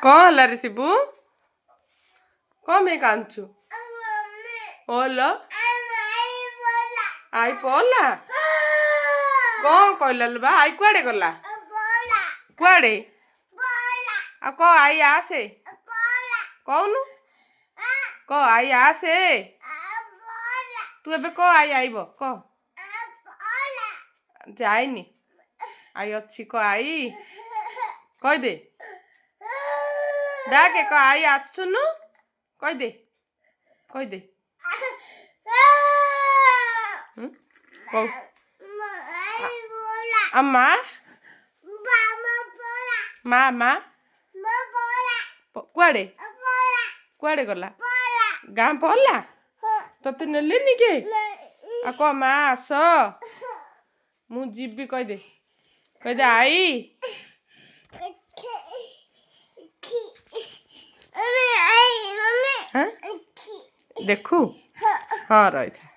कौन हला रे शिबू कौन में कांचू ओलो आई पला कौन कहला बा आई कुआडे गला कुआडे आ को आई आसे कौन को आई आसे तू एबे को आई आइबो को जाइनी आई अच्छी को आई कह दे डाके को आई आसुनु कह दे कौ अम्मा मामा कुआडे कुआडे गला गाँ पला तोते नेलेनी के आ को माँ आस मु जीबी कह दे आई हाँ देखू हाँ रही था।